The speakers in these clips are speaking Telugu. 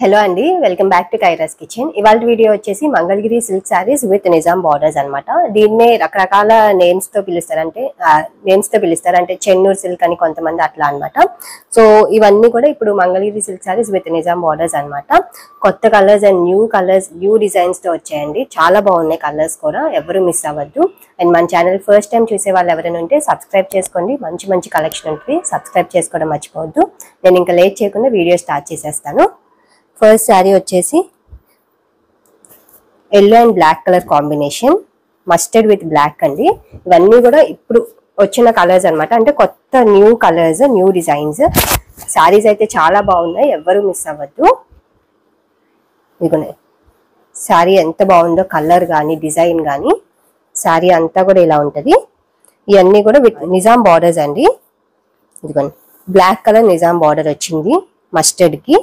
హలో అండి, వెల్కమ్ బ్యాక్ టు కైరాస్ కిచెన్. ఇవాళ వీడియో వచ్చేసి Mangalagiri silk saris with Nizam borders అనమాట. దీన్నే రకరకాల నేమ్స్ తో పిలుస్తారు, అంటే చెన్నూరు సిల్క్ అని కొంతమంది అట్లా అనమాట. సో ఇవన్నీ కూడా ఇప్పుడు Mangalagiri silk saris with Nizam borders అనమాట. కొత్త కలర్స్ అండ్ న్యూ డిజైన్స్ తో వచ్చాయండి. చాలా బాగున్నాయి కలర్స్ కూడా, ఎవరు మిస్ అవ్వద్దు. అండ్ మన ఛానల్ ఫస్ట్ టైం చూసే వాళ్ళు ఎవరైనా ఉంటే సబ్స్క్రైబ్ చేసుకోండి, మంచి కలెక్షన్ ఉంటుంది. సబ్స్క్రైబ్ చేసుకోవడం మర్చిపోవద్దు. నేను ఇంకా లేట్ చేయకుండా వీడియో స్టార్ట్ చేసేస్తాను. ఫస్ట్ శారీ వచ్చేసి yellow and black colour combination, mustard with black అండి. ఇవన్నీ కూడా ఇప్పుడు వచ్చిన కలర్స్ అనమాట, అంటే కొత్త new colours, new designs. Saris అయితే చాలా బాగున్నాయి, ఎవ్వరూ మిస్ అవ్వద్దు. ఇదిగోనే శారీ ఎంత బాగుందో, కలర్ కానీ డిజైన్ కానీ. శారీ అంతా కూడా ఇలా ఉంటుంది. ఇవన్నీ కూడా విత్ నిజాం బార్డర్స్ అండి. ఇదిగోండి బ్లాక్ కలర్ నిజాం బార్డర్ వచ్చింది మస్టర్డ్ కి.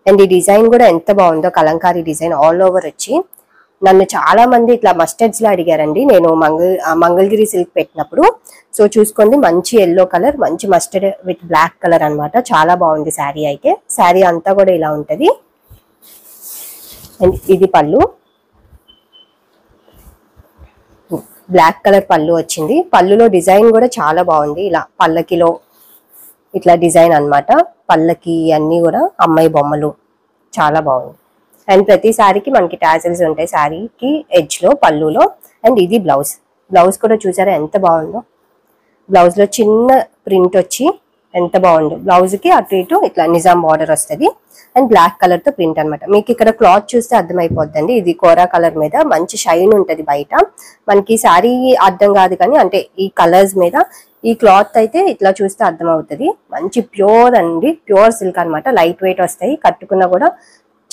అండ్ ఈ డిజైన్ కూడా ఎంత బాగుందో, కలంకారీ డిజైన్ ఆల్ ఓవర్ వచ్చి. నన్ను చాలా మంది ఇట్లా మస్టర్డ్స్ లో అడిగారండి నేను మంగళగిరి సిల్క్ పెట్టినప్పుడు. సో చూసుకోండి, మంచి ఎల్లో కలర్, మంచి మస్టర్డ్ విత్ బ్లాక్ కలర్ అనమాట. చాలా బాగుంది శారీ అయితే. శారీ అంతా కూడా ఇలా ఉంటది. అండ్ ఇది పళ్ళు, బ్లాక్ కలర్ పళ్ళు వచ్చింది. పళ్ళులో డిజైన్ కూడా చాలా బాగుంది. ఇలా పల్లకిలో ఇట్లా డిజైన్ అనమాట. పళ్ళకి అన్ని కూడా అమ్మాయి బొమ్మలు, చాలా బాగుంది. అండ్ ప్రతి శారీకి మనకి టాజిల్స్ ఉంటాయి శారీకి ఎడ్జ్ లో, పళ్ళులో. అండ్ ఇది బ్లౌజ్ కూడా చూసారా ఎంత బాగుందో. బ్లౌజ్ లో చిన్న ప్రింట్ వచ్చి ఎంత బాగుందో. బ్లౌజ్ కి అటు ఇటు ఇట్లా నిజాం బార్డర్ వస్తుంది. అండ్ బ్లాక్ కలర్ తో ప్రింట్ అనమాట. మీకు ఇక్కడ క్లాత్ చూస్తే అర్థమైపోద్దండి. ఇది కోరా కలర్ మీద మంచి షైన్ ఉంటది. బయట మనకి శారీ అర్థం కాదు కానీ, అంటే ఈ కలర్స్ మీద ఈ క్లాత్ అయితే ఇట్లా చూస్తే అర్థం అవుతుంది. మంచి ప్యూర్ అండి, ప్యూర్ సిల్క్ అనమాట. లైట్ వెయిట్ వస్తాయి, కట్టుకున్నా కూడా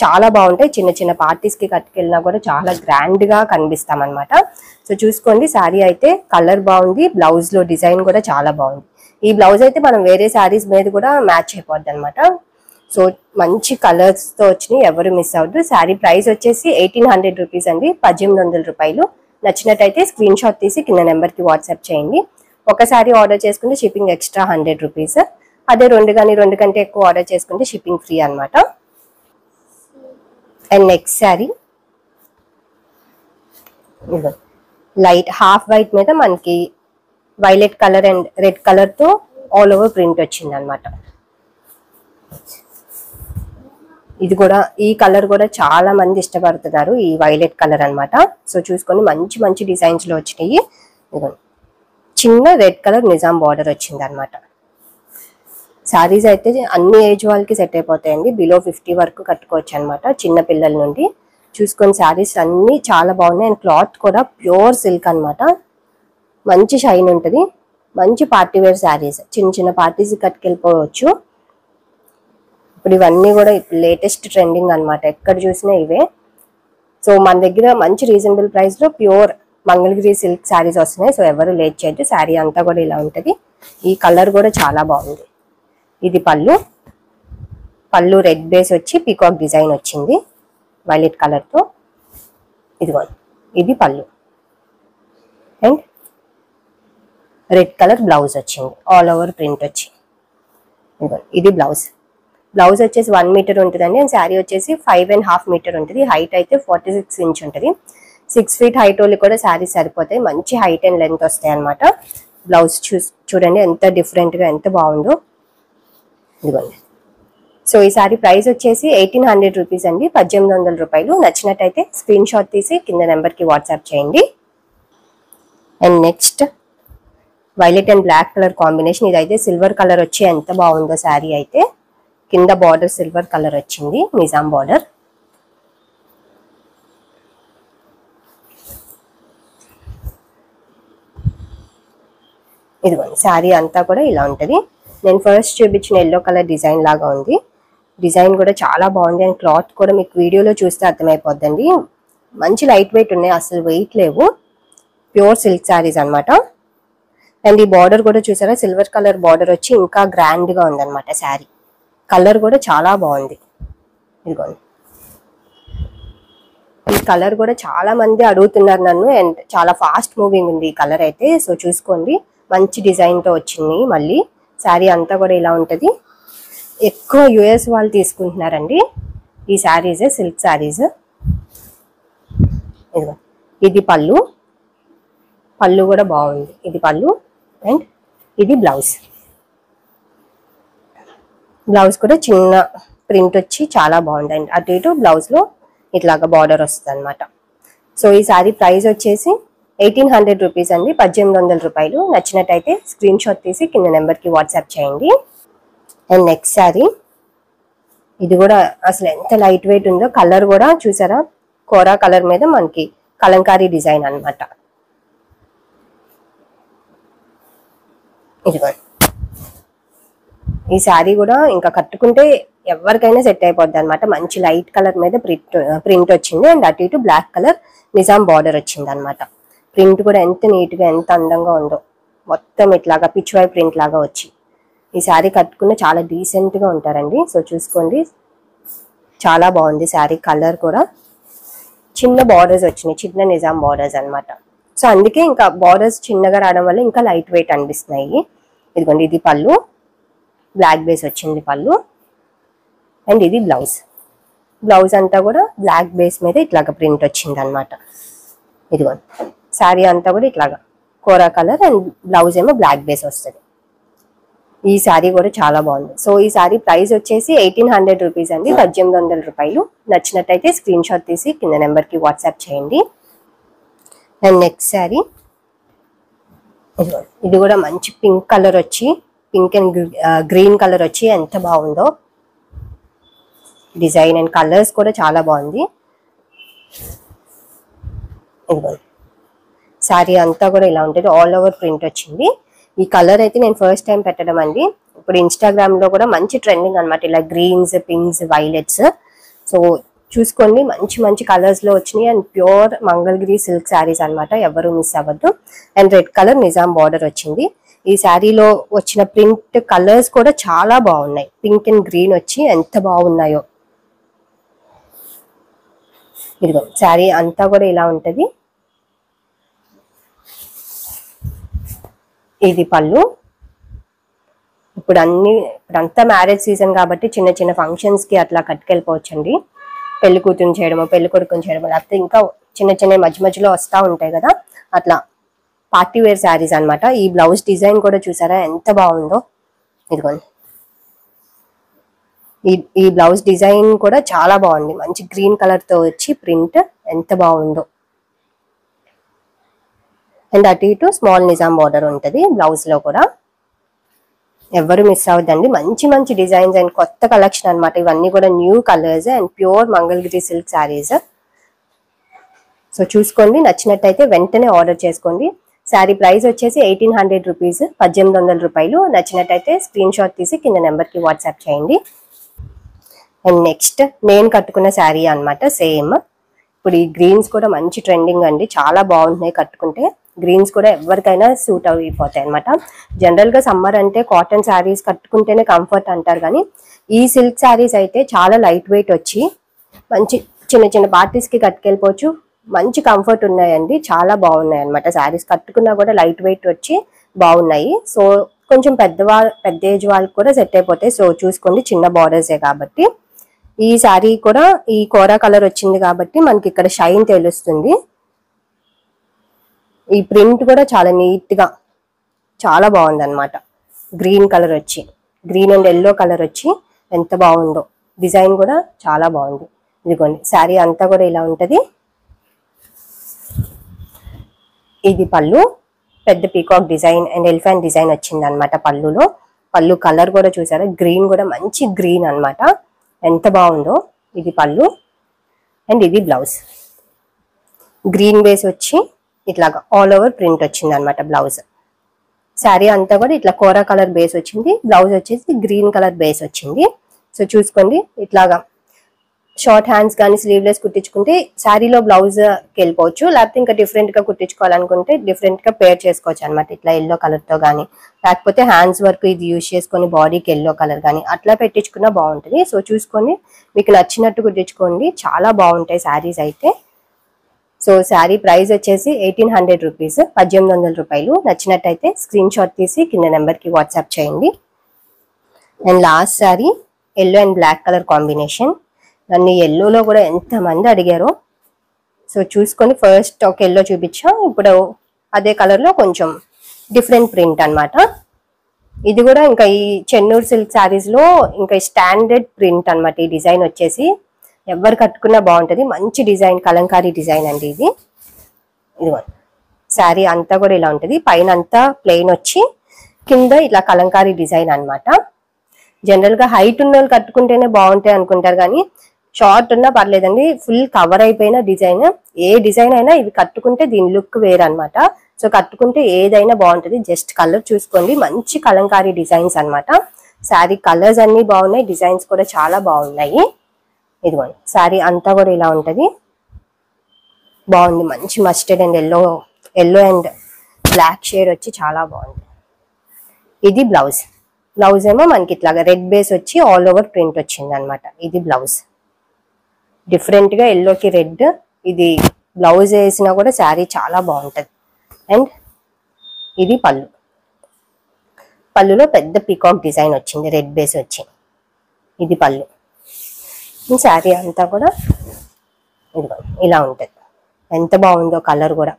చాలా బాగుంటాయి. చిన్న పార్టీస్ కి కట్టుకెళ్ళినా కూడా చాలా గ్రాండ్ గా కనిపిస్తాం అనమాట. సో చూసుకోండి, శారీ అయితే కలర్ బాగుంది, బ్లౌజ్ లో డిజైన్ కూడా చాలా బాగుంది. ఈ బ్లౌజ్ అయితే మనం వేరే శారీస్ మీద కూడా మ్యాచ్ అయిపోద్ది అనమాట. సో మంచి కలర్స్ తో వచ్చినాయి, ఎవరు మిస్ అవ్వద్దు. శారీ ప్రైస్ వచ్చేసి 1800 రూపీస్ అండి, 1800 రూపాయలు. నచ్చినట్టయితే స్క్రీన్ షాట్ తీసి కింద నెంబర్ కి వాట్సాప్ చేయండి. ఒకసారి ఆర్డర్ చేసుకుంటే షిప్పింగ్ ఎక్స్ట్రా 100 రూపీస్. అదే రెండు కంటే ఎక్కువ ఆర్డర్ చేసుకుంటే షిప్పింగ్ ఫ్రీ అనమాట. And next sari light half white మీద మనకి violet colour and red colour తో ఆల్ ఓవర్ ప్రింట్ వచ్చింది అనమాట. ఇది కూడా, ఈ కలర్ కూడా చాలా మంది ఇష్టపడుతున్నారు, ఈ వైలెట్ కలర్ అనమాట. సో చూసుకొని మంచి డిజైన్స్ లో వచ్చినాయి. చిన్న రెడ్ కలర్ నిజాం బార్డర్ వచ్చింది అనమాట. శారీస్ అయితే అన్ని ఏజ్ వాళ్ళకి సెట్ అయిపోతాయండి. బిలో 50 వరకు కట్టుకోవచ్చు అనమాట, చిన్న పిల్లల నుండి. చూసుకొని శారీస్ అన్ని చాలా బాగున్నాయి. అండ్ క్లాత్ కూడా ప్యూర్ సిల్క్ అనమాట. మంచి షైన్ ఉంటుంది. మంచి పార్టీ వేర్ శారీస్, చిన్న పార్టీస్ కట్టుకెళ్ళిపోవచ్చు. ఇప్పుడు ఇవన్నీ కూడా లేటెస్ట్ ట్రెండింగ్ అనమాట, ఎక్కడ చూసినా ఇవే. సో మన దగ్గర మంచి రీజనబుల్ ప్రైస్ లో ప్యూర్ మంగళగిరి సిల్క్ శారీస్ వస్తున్నాయి. సో ఎవరు లేట్ చేయొద్దు. శారీ అంతా కూడా ఇలా ఉంటుంది. ఈ కలర్ కూడా చాలా బాగుంది. ఇది పళ్ళు రెడ్ బేస్ వచ్చి పీకాక్ డిజైన్ వచ్చింది వైలెట్ కలర్ తో. ఇది పళ్ళు అండ్ రెడ్ కలర్ బ్లౌజ్ వచ్చింది, ఆల్ ఓవర్ ప్రింట్ వచ్చి. ఇది బ్లౌజ్ వచ్చేసి 1 మీటర్ ఉంటుందండి. అండ్ శారీ వచ్చేసి 5.5 మీటర్ ఉంటుంది. హైట్ అయితే 46 ఇంచ్ ఉంటుంది. 6 ఫీట్ హైట్ వాళ్ళు కూడా శారీస్ సరిపోతాయి. మంచి హైట్ అండ్ లెంత్ వస్తాయి అనమాట. బ్లౌజ్ చూడండి ఎంత డిఫరెంట్ గా, ఎంత బాగుందో. ఇదిగోండి. సో ఈ శారీ ప్రైస్ వచ్చేసి 1800 రూపీస్ అండి, 1800 రూపాయలు. నచ్చినట్టయితే స్క్రీన్ షాట్ తీసి కింద నెంబర్ కి వాట్సాప్ చేయండి. And next violet and black colour combination. ఇదైతే సిల్వర్ కలర్ వచ్చి ఎంత బాగుందో శారీ అయితే. కింద బార్డర్ సిల్వర్ కలర్ వచ్చింది, నిజాం బార్డర్. ఇదిగోండి శారీ అంతా కూడా ఇలా ఉంటది. నేను ఫస్ట్ చూపించిన ఎల్లో కలర్ డిజైన్ లాగా ఉంది. డిజైన్ కూడా చాలా బాగుంది. అండ్ క్లాత్ కూడా మీకు వీడియోలో చూస్తే అర్థమైపోద్దండి. మంచి లైట్ వెయిట్ ఉన్నాయి, అసలు వెయిట్ లేవు. ప్యూర్ సిల్క్ శారీస్ అనమాట. అండ్ ఈ బార్డర్ కూడా చూసారా, సిల్వర్ కలర్ బార్డర్ వచ్చి ఇంకా గ్రాండ్ గా ఉంది అనమాట శారీ. కలర్ కూడా చాలా బాగుంది. ఇదిగోండి, ఈ కలర్ కూడా చాలా మంది అడుగుతున్నారు నన్ను. అండ్ చాలా ఫాస్ట్ మూవింగ్ ఉంది ఈ కలర్ అయితే. సో చూసుకోండి, మంచి డిజైన్ తో వచ్చింది. మళ్ళీ శారీ అంతా కూడా ఇలా ఉంటది. ఎక్కువ యుఎస్ వాళ్ళు తీసుకుంటున్నారండి ఈ శారీస్, సిల్క్ శారీస్. ఇది పళ్ళు, పళ్ళు కూడా బాగుంది. ఇది పళ్ళు అండ్ ఇది బ్లౌజ్. బ్లౌజ్ కూడా చిన్న ప్రింట్ వచ్చి చాలా బాగుందండి. అటు ఇటు బ్లౌజ్ లో ఇట్లాగా బార్డర్ వస్తుంది అనమాట. సో ఈ శారీ ప్రైస్ వచ్చేసి 1800 రూపీస్ అండి, 1800 రూపాయలు. నచ్చినట్టయితే స్క్రీన్ షాట్ తీసి కింద నెంబర్కి వాట్సాప్ చేయండి. అండ్ నెక్స్ట్ శారీ, ఇది కూడా అసలు ఎంత లైట్ వెయిట్ ఉందో. కలర్ కూడా చూసారా, కోరా కలర్ మీద మనకి కలంకారీ డిజైన్ అనమాట. ఇదిగో ఈ శారీ కూడా ఇంకా కట్టుకుంటే ఎవరికైనా సెట్ అయిపోద్ది అనమాట. మంచి లైట్ కలర్ మీద ప్రింట్ వచ్చింది అండ్ అటు ఇటు బ్లాక్ కలర్ నిజాం బార్డర్ వచ్చింది అనమాట. ప్రింట్ కూడా ఎంత నీట్ గా ఎంత అందంగా ఉందో, మొత్తం ఇట్లాగా పిచ్వాయ్ ప్రింట్ లాగా వచ్చి ఈ శారీ కట్టుకున్న చాలా డీసెంట్ గా ఉంటారండి. సో చూసుకోండి, చాలా బాగుంది శారీ. కలర్ కూడా చిన్న బార్డర్స్ వచ్చినాయి, చిన్న నిజాం బార్డర్స్ అనమాట. సో అందుకే ఇంకా బార్డర్స్ చిన్నగా రావడం వల్ల ఇంకా లైట్ వెయిట్ అనిపిస్తున్నాయి. ఇదిగోండి ఇది పళ్ళు, బ్లాక్ బేస్ వచ్చింది పళ్ళు అండ్ ఇది బ్లౌజ్. బ్లౌజ్ అంతా కూడా బ్లాక్ బేస్ మీద ఇట్లాగా ప్రింట్ వచ్చింది అనమాట. ఇదిగోండి శారీ అంతా కూడా ఇట్లాగా కోరా కలర్ అండ్ బ్లౌజ్ ఏమో బ్లాక్ బేస్ వస్తుంది. ఈ శారీ కూడా చాలా బాగుంది. సో ఈ శారీ ప్రైస్ వచ్చేసి 1800 రూపీస్ అండి, 1800 రూపాయలు. నచ్చినట్టయితే స్క్రీన్ షాట్ తీసి కింద నెంబర్కి వాట్సాప్ చేయండి. అండ్ నెక్స్ట్ శారీ, ఇది కూడా మంచి పింక్ కలర్ వచ్చి, పింక్ అండ్ గ్రీన్ కలర్ వచ్చి ఎంత బాగుందో డిజైన్ అండ్ కలర్స్ కూడా చాలా బాగుంది. ఇదిగోండి శారీ అంతా కూడా ఇలా ఉంటుంది, ఆల్ ఓవర్ ప్రింట్ వచ్చింది. ఈ కలర్ అయితే నేను ఫస్ట్ టైం పెట్టడం అండి. ఇప్పుడు ఇన్స్టాగ్రామ్ లో కూడా మంచి ట్రెండింగ్ అనమాట, ఇలా గ్రీన్స్, పింక్స్, వైలెట్స్. సో చూసుకోండి, మంచి మంచి కలర్స్ లో వచ్చినాయి and pure Mangalagiri silk saris అనమాట, ఎవరు మిస్ అవ్వద్దు. And red colour Nizam border వచ్చింది. ఈ శారీలో వచ్చిన ప్రింట్ కలర్స్ కూడా చాలా బాగున్నాయి, పింక్ అండ్ గ్రీన్ వచ్చి ఎంత బాగున్నాయో. ఇదిగో శారీ అంతా కూడా ఇలా ఉంటది. ఇది పళ్ళు. ఇప్పుడంతా మ్యారేజ్ సీజన్ కాబట్టి చిన్న చిన్న ఫంక్షన్స్ కి అట్లా కట్టుకెళ్ళిపోవచ్చు అండి. పెళ్లి కూతురు చేయడమో, పెళ్లి కొడుకుని చేయడమో, లేకపోతే ఇంకా చిన్న చిన్న మధ్య మధ్యలో వస్తూ ఉంటాయి కదా, అట్లా పార్టీ వేర్ శారీస్ అనమాట. ఈ బ్లౌజ్ డిజైన్ కూడా చూసారా ఎంత బాగుందో. ఇదిగోండి ఈ బ్లౌజ్ డిజైన్ కూడా చాలా బాగుంది, మంచి గ్రీన్ కలర్ తో వచ్చి ప్రింట్ ఎంత బాగుందో. అండ్ అటు ఇటు స్మాల్ నిజాం బార్డర్ ఉంటుంది బ్లౌజ్ లో కూడా. ఎవరు మిస్ అవ్వద్దండి, మంచి మంచి డిజైన్స్ అండ్ కొత్త కలెక్షన్ అనమాట. ఇవన్నీ కూడా new colours and pure Mangalagiri silk saris. So చూసుకోండి, నచ్చినట్టయితే వెంటనే ఆర్డర్ చేసుకోండి. శారీ ప్రైస్ వచ్చేసి 1800 రూపీస్, 1800 రూపాయలు. నచ్చినట్టయితే స్క్రీన్ షాట్ తీసి కింద నెంబర్కి వాట్సాప్ చేయండి. అండ్ నెక్స్ట్ నేను కట్టుకున్న శారీ అనమాట, సేమ్. ఇప్పుడు ఈ గ్రీన్స్ కూడా మంచి ట్రెండింగ్ అండి, చాలా బాగుంటున్నాయి కట్టుకుంటే. గ్రీన్స్ కూడా ఎవరికైనా సూట్ అయిపోతాయి అనమాట. జనరల్ గా సమ్మర్ అంటే కాటన్ శారీస్ కట్టుకుంటేనే కంఫర్ట్ అంటారు, కానీ ఈ సిల్క్ శారీస్ అయితే చాలా లైట్ వెయిట్ వచ్చి మంచి చిన్న చిన్న పార్టీస్ కి కట్టుకెళ్ళిపోవచ్చు. మంచి కంఫర్ట్ ఉన్నాయండి, చాలా బాగున్నాయి అనమాట. శారీస్ కట్టుకున్నా కూడా లైట్ వెయిట్ వచ్చి బాగున్నాయి. సో కొంచెం పెద్ద ఏజ్ వాళ్ళకి కూడా సెట్ అయిపోతాయి. సో చూసుకోండి, చిన్న బార్డర్సే కాబట్టి. ఈ శారీ కూడా ఈ కోరా కలర్ వచ్చింది కాబట్టి మనకి ఇక్కడ షైన్ తెలుస్తుంది. ఈ ప్రింట్ కూడా చాలా నీట్ గా చాలా బాగుంది అనమాట. గ్రీన్ కలర్ వచ్చి, గ్రీన్ అండ్ ఎల్లో కలర్ వచ్చి ఎంత బాగుందో. డిజైన్ కూడా చాలా బాగుంది. ఇదిగోండి శారీ అంతా కూడా ఇలా ఉంటది. ఇది పళ్ళు, పెద్ద peacock design and elephant design వచ్చింది అనమాట పళ్ళులో. పళ్ళు కలర్ కూడా చూసారా, గ్రీన్ కూడా మంచి గ్రీన్ అనమాట, ఎంత బాగుందో. ఇది పళ్ళు అండ్ ఇది బ్లౌజ్. గ్రీన్ బేస్ వచ్చి ఇట్లాగా ఆల్ ఓవర్ ప్రింట్ వచ్చింది అనమాట బ్లౌజ్. శారీ అంతా కూడా ఇట్లా కోరా కలర్ బేస్ వచ్చింది, బ్లౌజ్ వచ్చేసి గ్రీన్ కలర్ బేస్ వచ్చింది. సో చూసుకోండి, ఇట్లాగా షార్ట్ హ్యాండ్స్ కానీ స్లీవ్లెస్ కుట్టించుకుంటే శారీలో బ్లౌజ్ వెళ్ళిపోవచ్చు. లేకపోతే ఇంకా డిఫరెంట్ గా కుట్టించుకోవాలనుకుంటే డిఫరెంట్ గా పేర్ చేసుకోవచ్చు అనమాట. ఇట్లా ఎల్లో కలర్ తో కానీ, లేకపోతే హ్యాండ్స్ వరకు ఇది యూజ్ చేసుకొని బాడీకి ఎల్లో కలర్ కానీ అట్లా పెట్టించుకున్నా బాగుంటుంది. సో చూసుకొని మీకు నచ్చినట్టు కుట్టించుకోండి, చాలా బాగుంటాయి శారీస్ అయితే. సో శారీ ప్రైస్ వచ్చేసి 1800 రూపీస్, 1800 రూపాయలు. నచ్చినట్టయితే స్క్రీన్ షాట్ తీసి కింద నెంబర్కి వాట్సాప్ చేయండి. And last sari yellow and black colour combination. దాన్ని ఎల్లోలో కూడా ఎంతమంది అడిగారో. సో చూసుకొని ఫస్ట్ ఒక ఎల్లో చూపించా, ఇప్పుడు అదే కలర్లో కొంచెం డిఫరెంట్ ప్రింట్ అన్నమాట. ఇది కూడా ఇంకా ఈ చెన్నూరు సిల్క్ శారీస్లో ఇంకా స్టాండర్డ్ ప్రింట్ అన్నమాట. ఈ డిజైన్ వచ్చేసి ఎవరు కట్టుకున్నా బాగుంటుంది. మంచి డిజైన్, కలంకారీ డిజైన్ అండి ఇది. ఇదిగో శారీ అంతా కూడా ఇలా ఉంటుంది. పైన అంతా ప్లెయిన్ వచ్చి కింద ఇట్లా కలంకారీ డిజైన్ అన్నమాట. జనరల్ గా హైట్ ఉన్న వాళ్ళు కట్టుకుంటేనే బాగుంటాయి అనుకుంటారు, కానీ షార్ట్ ఉన్నా పర్లేదండి. ఫుల్ కవర్ అయిపోయిన డిజైన్, ఏ డిజైన్ అయినా ఇవి కట్టుకుంటే దీని లుక్ వేరు అనమాట. సో కట్టుకుంటే ఏదైనా బాగుంటుంది. జస్ట్ కలర్ చూసుకోండి, మంచి కలంకారీ డిజైన్స్ అన్నమాట. శారీ కలర్స్ అన్ని బాగున్నాయి, డిజైన్స్ కూడా చాలా బాగున్నాయి. ఇదిగోండి శారీ అంతా కూడా ఇలా ఉంటది. బాగుంది, మంచి mustard and yellow and black shade వచ్చి చాలా బాగుంది. ఇది బ్లౌజ్. బ్లౌజ్ ఏమో మనకి ఇట్లాగా రెడ్ బేస్ వచ్చి ఆల్ ఓవర్ ప్రింట్ వచ్చింది అనమాట. ఇది బ్లౌజ్. డిఫరెంట్ గా ఎల్లోకి రెడ్, ఇది బ్లౌజ్ వేసినా కూడా శారీ చాలా బాగుంటది. అండ్ ఇది పళ్ళు. పళ్ళులో పెద్ద పీకాక్ డిజైన్ వచ్చింది, రెడ్ బేస్ వచ్చి. ఇది పళ్ళు. ఈ శారీ అంతా కూడా ఇదిగో ఇలా ఉంటది. ఎంత బాగుందో కలర్ కూడా.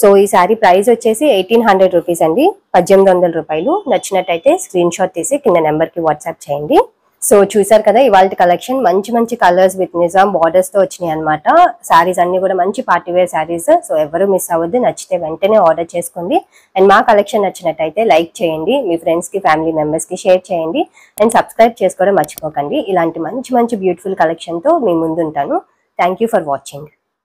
సో ఈ శారీ ప్రైస్ వచ్చేసి 1800 రూపీస్ అండి, 1800 రూపాయలు. నచ్చినట్టయితే స్క్రీన్ షాట్ తీసి కింద నెంబర్కి వాట్సాప్ చేయండి. సో చూసారు కదా ఇవాళ కలెక్షన్. మంచి మంచి కలర్స్ విత్ నిజాం బార్డర్స్ తో వచ్చినాయి అనమాట. శారీస్ అన్ని కూడా మంచి పార్టీవేర్ శారీస్. సో ఎవరు మిస్ అవ్వద్దు, నచ్చితే వెంటనే ఆర్డర్ చేసుకోండి. అండ్ మా కలెక్షన్ నచ్చినట్టయితే లైక్ చేయండి, మీ ఫ్రెండ్స్ కి ఫ్యామిలీ మెంబర్స్ కి షేర్ చేయండి. అండ్ సబ్స్క్రైబ్ చేసుకోవడం మర్చిపోకండి. ఇలాంటి మంచి మంచి బ్యూటిఫుల్ కలెక్షన్ తో మీ ముందుంటాను. Thank you for watching.